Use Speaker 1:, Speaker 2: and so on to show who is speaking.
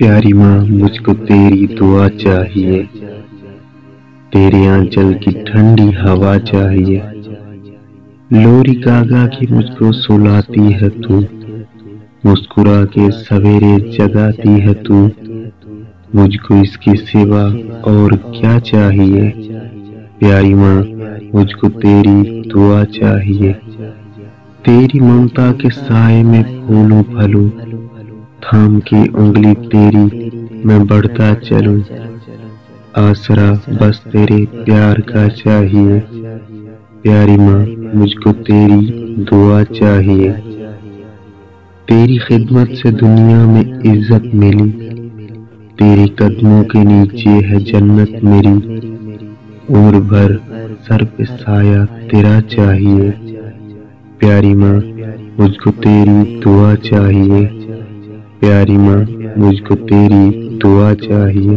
Speaker 1: پیاری ماں، مجھ کو تیری دعا چاہیے، تیرے آنچل کی ٹھنڈی ہوا چاہیے، لوری گاگا کی مجھ کو سلاتی ہے تو، مسکرا کے سویرے جگاتی ہے تو، مجھ کو اس کے سوا اور کیا چاہیے؟ پیاری ماں، مجھ کو تیری دعا چاہیے، تیری ممتا کے سائے میں پھولوں پھلوں، تھام کے انگلی تیری میں بڑھتا چلوں، آسرا بس تیرے پیار کا چاہیے، پیاری ماں، مجھ کو تیری دعا چاہیے، تیری خدمت سے دنیا میں عزت ملی، تیری قدموں کے نیچے ہے جنت میری، عمر بھر سر پہ سایہ تیرا چاہیے، پیاری ماں، مجھ کو تیری دعا چاہیے، پیاری ماں، مجھ کو تیری دعا چاہیے۔